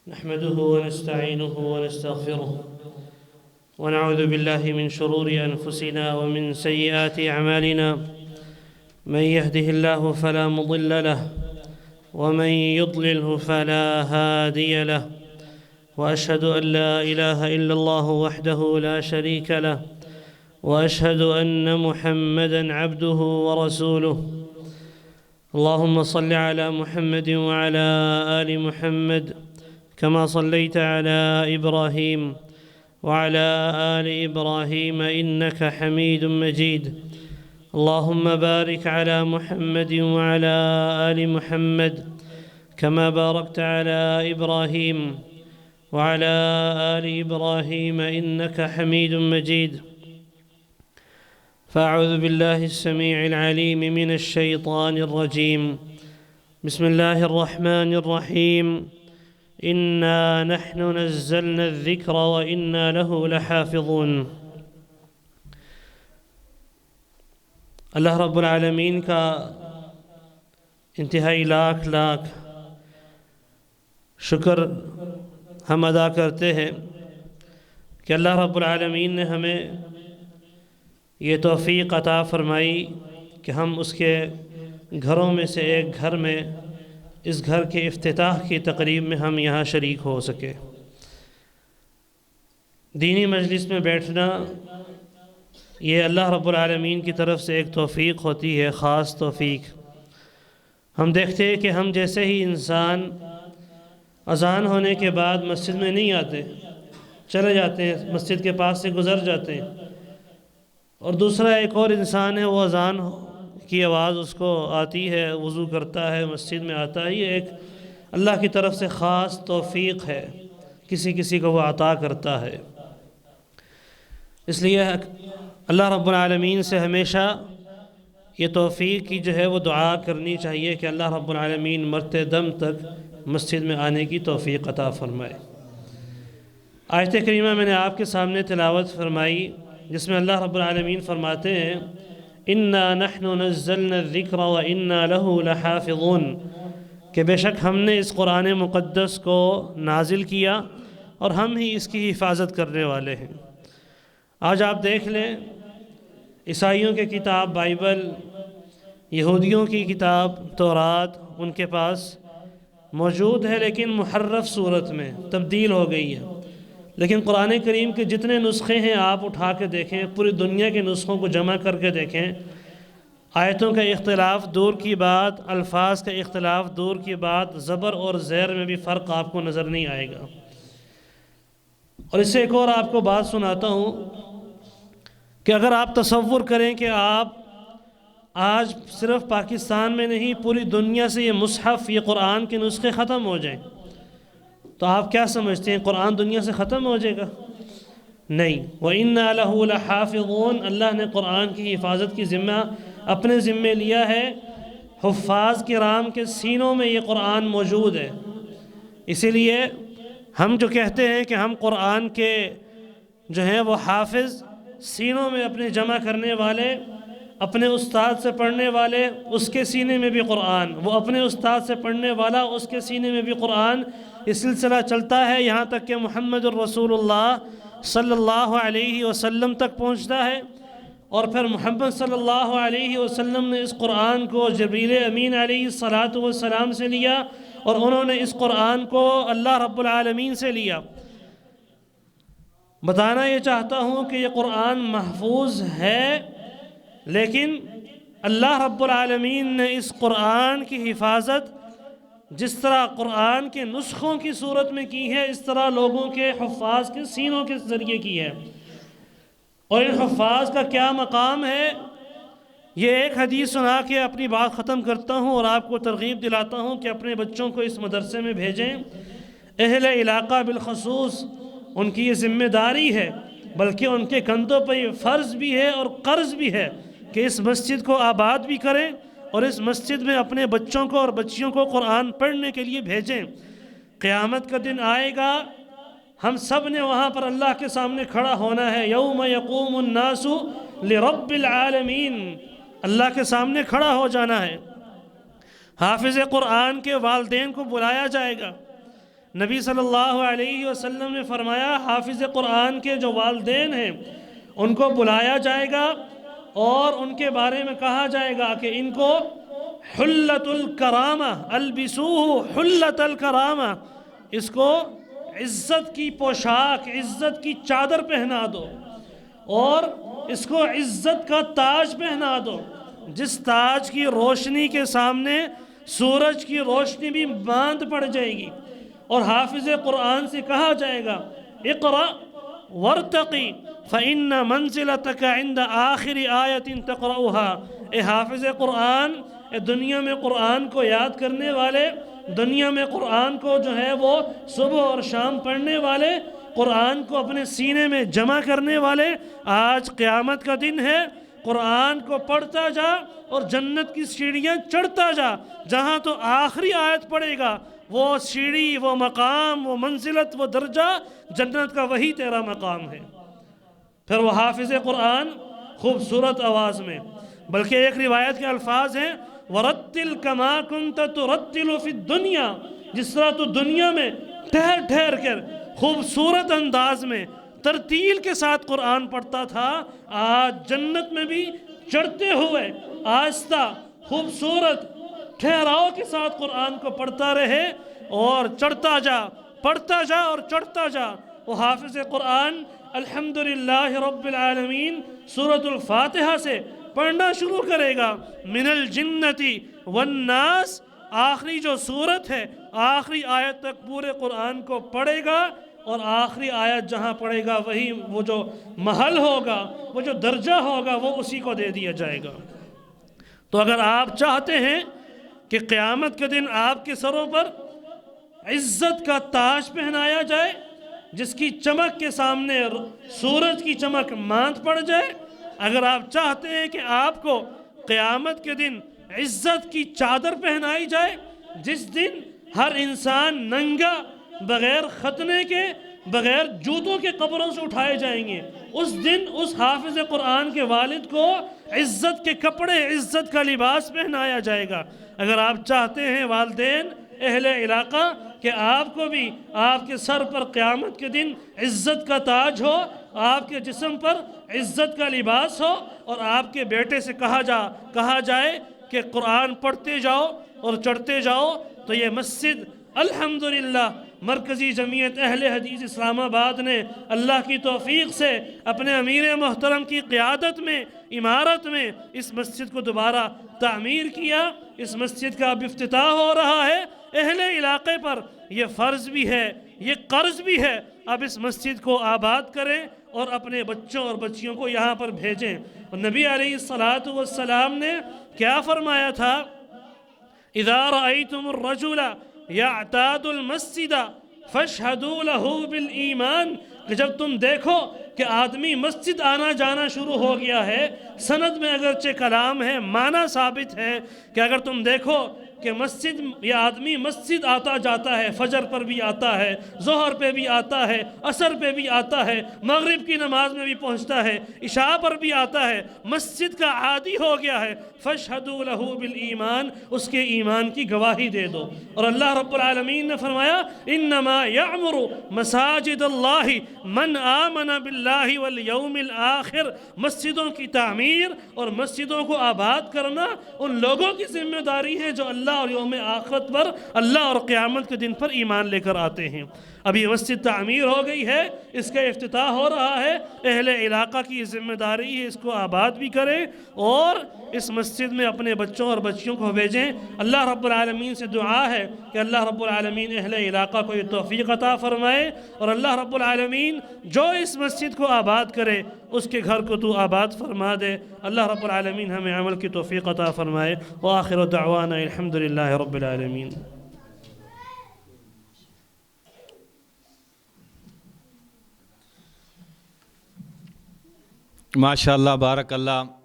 نحمده ونستعينه ونستغفره ونعوذ بالله من شرور أنفسنا ومن سيئات أعمالنا من يهده الله فلا مضل له ومن يضلله فلا هادي له وأشهد أن لا إله إلا الله وحده لا شريك له وأشهد أن محمدًا عبده ورسوله اللهم صل على محمد وعلى آل محمد كما صليت على إبراهيم وعلى آل إبراهيم إنك حميد مجيد اللهم بارك على محمد وعلى آل محمد كما باركت على إبراهيم وعلى آل إبراهيم إنك حميد مجيد فأعوذ بالله السميع العليم من الشيطان الرجيم بسم الله الرحمن الرحيم إنا نحن نزلنا الذكر وإنا له لحافظون اللہ رب العالمین کا انتہائی لاکھ شکر ہم ادا کرتے ہیں کہ اللہ رب العالمین نے ہمیں یہ توفیق عطا فرمائی کہ ہم اس کے گھروں میں سے ایک گھر میں اس گھر کے افتتاح کی تقریب میں ہم یہاں شریک ہو سکے۔ دینی مجلس میں بیٹھنا یہ اللہ رب العالمین کی طرف سے ایک توفیق ہوتی ہے، خاص توفیق۔ ہم دیکھتے ہیں کہ ہم جیسے ہی انسان اذان ہونے کے بعد مسجد میں نہیں آتے، چلے جاتے ہیں، مسجد کے پاس سے گزر جاتے ہیں، اور دوسرا ایک اور انسان ہے، وہ اذان کی آواز اس کو آتی ہے، وضو کرتا ہے، مسجد میں آتا ہے۔ یہ ایک اللہ کی طرف سے خاص توفیق ہے، کسی کو وہ عطا کرتا ہے۔ اس لیے اللہ رب العالمین سے ہمیشہ یہ توفیق کی وہ دعا کرنی چاہیے کہ اللہ رب العالمین مرتے دم تک مسجد میں آنے کی توفیق عطا فرمائے۔ آیت کریمہ میں نے آپ کے سامنے تلاوت فرمائی، جس میں اللہ رب العالمین فرماتے ہیں اِنَّا نَحْنُ نَزَّلْنَا الذِّكْرَ وَإِنَّا لَهُ لَحَافِظُونَ کہ بے شک ہم نے اس قرآن مقدس کو نازل کیا اور ہم ہی اس کی حفاظت کرنے والے ہیں۔ آج آپ دیکھ لیں، عیسائیوں کی کتاب بائبل، یہودیوں کی کتاب تورات ان کے پاس موجود ہے، لیکن محرف صورت میں تبدیل ہو گئی ہے۔ لیکن قرآن کریم کے جتنے نسخے ہیں آپ اٹھا کے دیکھیں، پوری دنیا کے نسخوں کو جمع کر کے دیکھیں، آیتوں کا اختلاف دور کی بات، الفاظ کا اختلاف دور کی بات، زبر اور زیر میں بھی فرق آپ کو نظر نہیں آئے گا۔ اور اس سے ایک اور آپ کو بات سناتا ہوں کہ اگر آپ تصور کریں کہ آپ آج صرف پاکستان میں نہیں، پوری دنیا سے یہ مصحف، یہ قرآن کے نسخے ختم ہو جائیں، تو آپ کیا سمجھتے ہیں قرآن دنیا سے ختم ہو جائے گا؟ نہیں۔ وَإِنَّا لَهُ لَحَافِظُونَ اللہ نے قرآن کی حفاظت کی ذمہ اپنے ذمے لیا ہے۔ حفاظ کرام کے سینوں میں یہ قرآن موجود ہے۔ اسی لیے ہم جو کہتے ہیں کہ ہم قرآن کے وہ حافظ، سینوں میں اپنے جمع کرنے والے، اپنے استاد سے پڑھنے والے، اس کے سینے میں بھی قرآن، وہ اپنے استاد سے پڑھنے والا، اس کے سینے میں بھی قرآن، یہ سلسلہ چلتا ہے یہاں تک کہ محمد الرسول اللہ صلی اللہ علیہ وسلم تک پہنچتا ہے۔ اور پھر محمد صلی اللہ علیہ وسلم نے اس قرآن کو جبریل امین علیہ السلام سے لیا، اور انہوں نے اس قرآن کو اللہ رب العالمین سے لیا۔ بتانا یہ چاہتا ہوں کہ یہ قرآن محفوظ ہے، لیکن اللہ رب العالمین نے اس قرآن کی حفاظت جس طرح قرآن کے نسخوں کی صورت میں کی ہے، اس طرح لوگوں کے حفاظ کے سینوں کے ذریعے کی ہے۔ اور ان حفاظ کا کیا مقام ہے، یہ ایک حدیث سنا کے اپنی بات ختم کرتا ہوں اور آپ کو ترغیب دلاتا ہوں کہ اپنے بچوں کو اس مدرسے میں بھیجیں۔ اہل علاقہ بالخصوص ان کی یہ ذمہ داری ہے، بلکہ ان کے کندھوں پر یہ فرض بھی ہے اور قرض بھی ہے کہ اس مسجد کو آباد بھی کریں اور اس مسجد میں اپنے بچوں کو اور بچیوں کو قرآن پڑھنے کے لیے بھیجیں۔ قیامت کا دن آئے گا، ہم سب نے وہاں پر اللہ کے سامنے کھڑا ہونا ہے۔ یوم یقوم الناس لرب العالمین، اللہ کے سامنے کھڑا ہو جانا ہے۔ حافظ قرآن کے والدین کو بلایا جائے گا۔ نبی صلی اللہ علیہ وسلم نے فرمایا حافظ قرآن کے جو والدین ہیں ان کو بلایا جائے گا اور ان کے بارے میں کہا جائے گا کہ ان کو حلت الکرامہ، البسوہ حلت الکرامہ، اس کو عزت کی پوشاک، عزت کی چادر پہنا دو اور اس کو عزت کا تاج پہنا دو، جس تاج کی روشنی کے سامنے سورج کی روشنی بھی ماند پڑ جائے گی۔ اور حافظ قرآن سے کہا جائے گا اقرأ وارتقی فإن منزلتک عند آخر آیت تقرأها، اے حافظ قرآن، اے دنیا میں قرآن کو یاد کرنے والے، دنیا میں قرآن کو جو ہے وہ صبح اور شام پڑھنے والے، قرآن کو اپنے سینے میں جمع کرنے والے، آج قیامت کا دن ہے، قرآن کو پڑھتا جا اور جنت کی سیڑھیاں چڑھتا جا، جہاں تو آخری آیت پڑھے گا وہ سیڑھی، وہ مقام، وہ منزلت، وہ درجہ جنت کا، وہی تیرا مقام ہے۔ پھر وہ حافظ قرآن خوبصورت آواز میں، بلکہ ایک روایت کے الفاظ ہیں وَرَتِّلْ كَمَا كُنْتَ تُرَتِّلُ فِي الدُّنْيَا، جس طرح تو دنیا میں ٹھہر ٹھہر کر خوبصورت انداز میں ترتیل کے ساتھ قرآن پڑھتا تھا، آج جنت میں بھی چڑھتے ہوئے آہستہ خوبصورت ٹھہراؤ کے ساتھ قرآن کو پڑھتا رہے اور چڑھتا جا، پڑھتا جا اور چڑھتا جا۔ وہ حافظ قرآن الحمدللہ رب العالمین سورۃ الفاتحہ سے پڑھنا شروع کرے گا، من الجنۃ والناس، آخری جو سورت ہے آخری آیت تک پورے قرآن کو پڑھے گا، اور آخری آیت جہاں پڑھے گا وہی وہ جو محل ہوگا، وہ جو درجہ ہوگا، وہ اسی کو دے دیا جائے گا۔ تو اگر آپ چاہتے ہیں کہ قیامت کے دن آپ کے سروں پر عزت کا تاج پہنایا جائے، جس کی چمک کے سامنے سورج کی چمک ماند پڑ جائے، اگر آپ چاہتے ہیں کہ آپ کو قیامت کے دن عزت کی چادر پہنائی جائے، جس دن ہر انسان ننگا، بغیر ختنے کے، بغیر جوتوں کے قبروں سے اٹھائے جائیں گے، اس دن اس حافظ قرآن کے والد کو عزت کے کپڑے، عزت کا لباس پہنایا جائے گا۔ اگر آپ چاہتے ہیں والدین، اہل علاقہ، کہ آپ کو بھی آپ کے سر پر قیامت کے دن عزت کا تاج ہو، آپ کے جسم پر عزت کا لباس ہو، اور آپ کے بیٹے سے کہا جائے کہ قرآن پڑھتے جاؤ اور چڑھتے جاؤ، تو یہ مسجد الحمدللہ مرکزی جمعیت اہل حدیث اسلام آباد نے اللہ کی توفیق سے اپنے امیر محترم کی قیادت میں، امارت میں اس مسجد کو دوبارہ تعمیر کیا۔ اس مسجد کا اب افتتاح ہو رہا ہے۔ اہل علاقے پر یہ فرض بھی ہے، یہ قرض بھی ہے، اب اس مسجد کو آباد کریں اور اپنے بچوں اور بچیوں کو یہاں پر بھیجیں۔ اور نبی علیہ السلام نے کیا فرمایا تھا؟ اذا رأيتم الرجل يعتاد المسجد فاشهدوا له بالایمان، کہ جب تم دیکھو کہ آدمی مسجد آنا جانا شروع ہو گیا ہے، سند میں اگرچہ کلام ہے، معنی ثابت ہے کہ اگر تم دیکھو کہ مسجد، یہ آدمی مسجد آتا جاتا ہے، فجر پر بھی آتا ہے، ظہر پہ بھی آتا ہے، عصر پہ بھی آتا ہے، مغرب کی نماز میں بھی پہنچتا ہے، عشاء پر بھی آتا ہے، مسجد کا عادی ہو گیا ہے، فَاشْهَدُوا لَهُ بِالْإِيمَانِ، اس کے ایمان کی گواہی دے دو۔ اور اللہ رب العالمین نے فرمایا انما یعمر مساجد اللہ من آمن باللہ والیوم الآخر، مسجدوں کی تعمیر اور مسجدوں کو آباد کرنا ان لوگوں کی ذمہ داری ہے جو اللہ اور یوم آخرت پر، اللہ اور قیامت کے دن پر ایمان لے کر آتے ہیں۔ اب یہ مسجد تعمیر ہو گئی ہے، اس کا افتتاح ہو رہا ہے، اہل علاقہ کی ذمہ داری ہے اس کو آباد بھی کریں اور اس مسجد میں اپنے بچوں اور بچیوں کو بھیجیں۔ اللہ رب العالمین سے دعا ہے کہ اللہ رب العالمین اہل علاقہ کو یہ توفیق عطا فرمائے، اور اللہ رب العالمین جو اس مسجد کو آباد کرے اس کے گھر کو تو آباد فرما دے۔ اللہ رب العالمین ہمیں عمل کی توفیق عطا فرمائے۔ وآخر دعوانا الحمدللہ رب العالمین۔ ماشاءاللہ، بارک اللہ۔